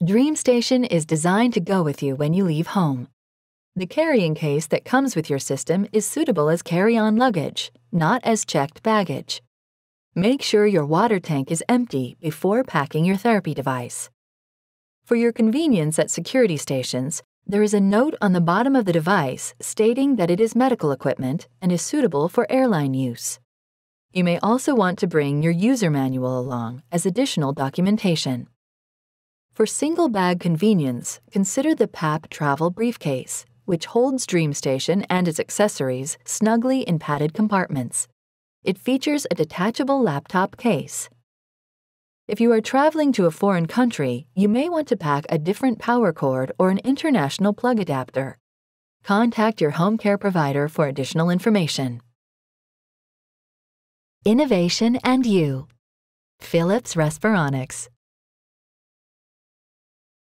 DreamStation is designed to go with you when you leave home. The carrying case that comes with your system is suitable as carry-on luggage, not as checked baggage. Make sure your water tank is empty before packing your therapy device. For your convenience at security stations, there is a note on the bottom of the device stating that it is medical equipment and is suitable for airline use. You may also want to bring your user manual along as additional documentation. For single-bag convenience, consider the PAP Travel Briefcase, which holds DreamStation and its accessories snugly in padded compartments. It features a detachable laptop case. If you are traveling to a foreign country, you may want to pack a different power cord or an international plug adapter. Contact your home care provider for additional information. Innovation and you. Philips Respironics.